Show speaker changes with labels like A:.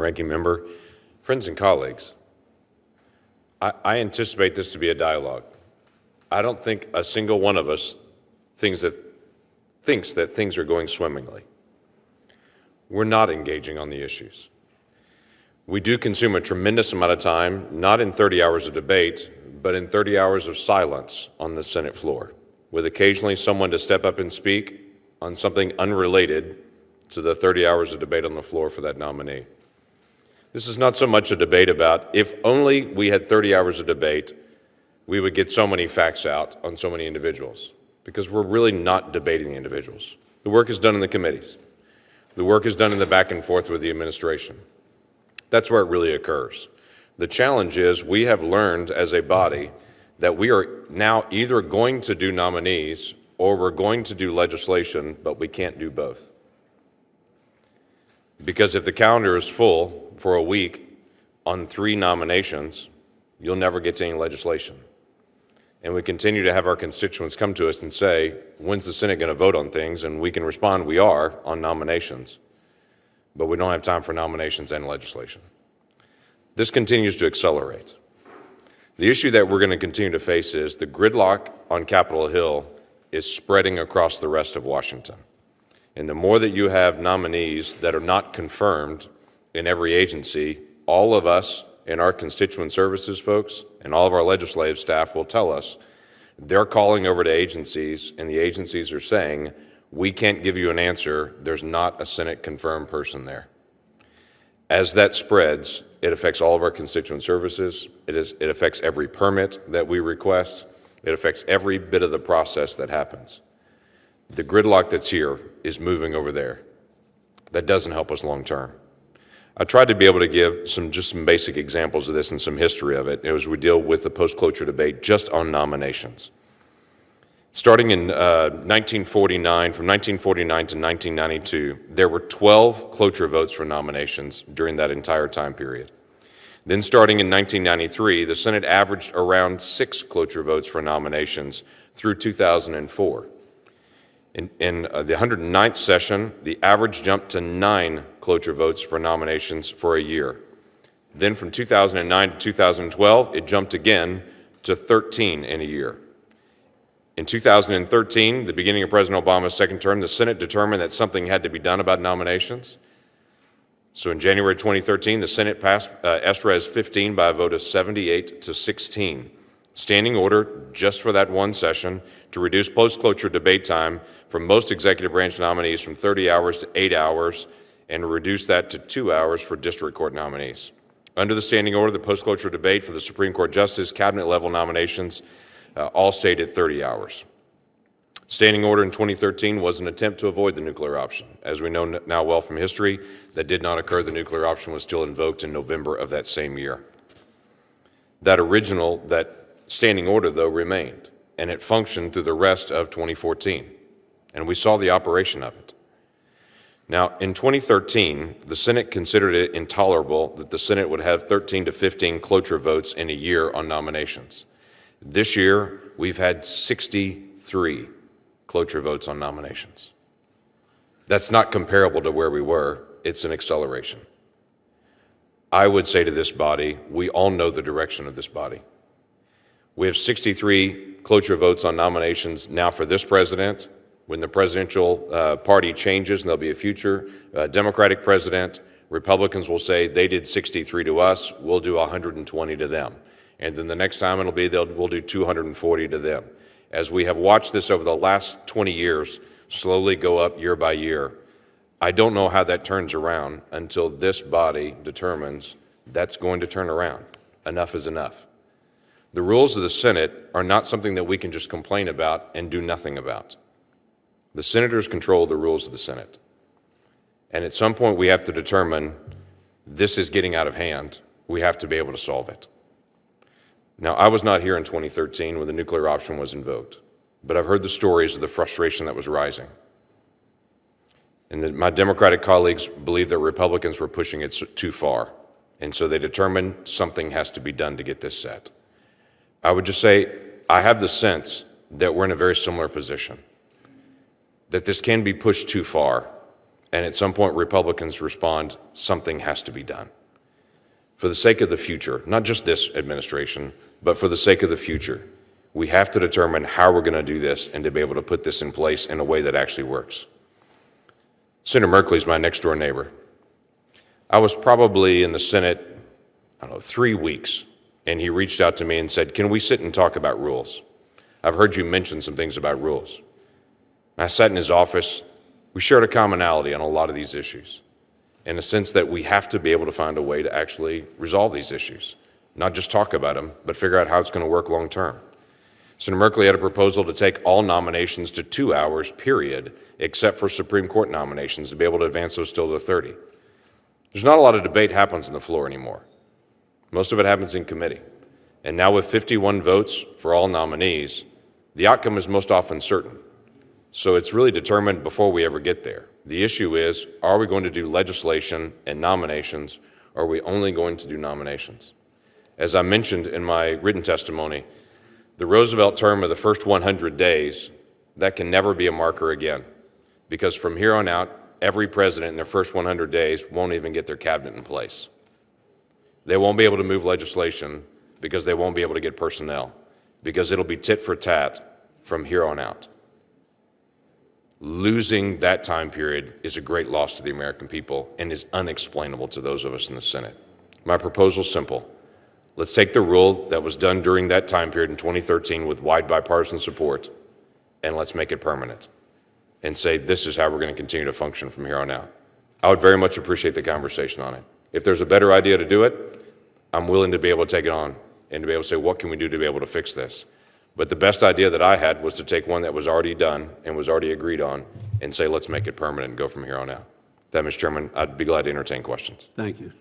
A: Ranking Member, friends and colleagues, I anticipate this to be a dialogue. I don't think a single one of us thinks that things are going swimmingly. We're not engaging on the issues. We do consume a tremendous amount of time, not in 30 hours of debate, but in 30 hours of silence on the Senate floor, with occasionally someone to step up and speak on something unrelated to the 30 hours of debate on the floor for that nominee. This is not so much a debate about if only we had 30 hours of debate, we would get so many facts out on so many individuals, because we're really not debating the individuals. The work is done in the committees. The work is done in the back and forth with the administration. That's where it really occurs. The challenge is we have learned as a body that we are now either going to do nominees or we're going to do legislation, but we can't do both. Because if the calendar is full for a week on 3 nominations, you'll never get to any legislation. And we continue to have our constituents come to us and say, when's the Senate going to vote on things? And we can respond, we are on nominations, but we don't have time for nominations and legislation. This continues to accelerate. The issue that we're going to continue to face is the gridlock on Capitol Hill is spreading across the rest of Washington. And the more that you have nominees that are not confirmed in every agency, all of us in our constituent services folks and all of our legislative staff will tell us they're calling over to agencies, and the agencies are saying, we can't give you an answer, there's not a Senate confirmed person there. As that spreads, it affects all of our constituent services, it affects every permit that we request, it affects every bit of the process that happens. The gridlock that's here is moving over there. That doesn't help us long term. I tried to be able to give just some basic examples of this and some history of it as we deal with the post-cloture debate just on nominations. Starting in 1949, from 1949 to 1992, there were 12 cloture votes for nominations during that entire time period. Then starting in 1993, the Senate averaged around 6 cloture votes for nominations through 2004. In the 109th session, the average jumped to 9 cloture votes for nominations for a year. Then from 2009 to 2012, it jumped again to 13 in a year. In 2013, the beginning of President Obama's second term, the Senate determined that something had to be done about nominations. So in January 2013, the Senate passed SRES 15 by a vote of 78 to 16. Standing order just for that one session to reduce post-cloture debate time for most executive branch nominees from 30 hours to 8 hours and reduce that to 2 hours for district court nominees. Under the standing order, the post-cloture debate for the Supreme Court Justice cabinet-level nominations all stayed at 30 hours. Standing order in 2013 was an attempt to avoid the nuclear option. As we know now well from history, that did not occur. The nuclear option was still invoked in November of that same year. That standing order, though, remained, and it functioned through the rest of 2014, and we saw the operation of it. Now, in 2013, the Senate considered it intolerable that the Senate would have 13 to 15 cloture votes in a year on nominations. This year, we've had 63 cloture votes on nominations. That's not comparable to where we were. It's an acceleration. I would say to this body, we all know the direction of this body. We have 63 cloture votes on nominations now for this president. When the presidential party changes and there'll be a future Democratic president, Republicans will say they did 63 to us, we'll do 120 to them. And then the next time it'll be we'll do 240 to them. As we have watched this over the last 20 years slowly go up year by year, I don't know how that turns around until this body determines that's going to turn around. Enough is enough. The rules of the Senate are not something that we can just complain about and do nothing about. The senators control the rules of the Senate. And at some point we have to determine this is getting out of hand. We have to be able to solve it. Now, I was not here in 2013 when the nuclear option was invoked, but I've heard the stories of the frustration that was rising. And that my Democratic colleagues believe that Republicans were pushing it too far. And so they determined something has to be done to get this set. I would just say, I have the sense that we're in a very similar position, that this can be pushed too far. And at some point, Republicans respond, something has to be done. For the sake of the future, not just this administration, but for the sake of the future, we have to determine how we're going to do this and to be able to put this in place in a way that actually works. Senator Merkley is my next door neighbor. I was probably in the Senate, 3 weeks, and he reached out to me and said, can we sit and talk about rules? I've heard you mention some things about rules. I sat in his office. We shared a commonality on a lot of these issues, in the sense that we have to be able to find a way to actually resolve these issues, not just talk about them, but figure out how it's going to work long term. Senator Merkley had a proposal to take all nominations to 2 hours, period, except for Supreme Court nominations, to be able to advance those till to 30. There's not a lot of debate happens on the floor anymore. Most of it happens in committee. And now with 51 votes for all nominees, the outcome is most often certain. So it's really determined before we ever get there. The issue is, are we going to do legislation and nominations, or are we only going to do nominations? As I mentioned in my written testimony, the Roosevelt term of the first 100 days, that can never be a marker again, because from here on out, every president in their first 100 days won't even get their cabinet in place. They won't be able to move legislation because they won't be able to get personnel, because it'll be tit for tat from here on out. Losing that time period is a great loss to the American people and is unexplainable to those of us in the Senate. My proposal is simple. Let's take the rule that was done during that time period in 2013 with wide bipartisan support, and let's make it permanent and say this is how we're going to continue to function from here on out. I would very much appreciate the conversation on it. If there's a better idea to do it, I'm willing to be able to take it on and to be able to say, what can we do to be able to fix this? But the best idea that I had was to take one that was already done and was already agreed on and say, let's make it permanent and go from here on out. That, Mr. Chairman, I'd be glad to entertain questions.
B: Thank you.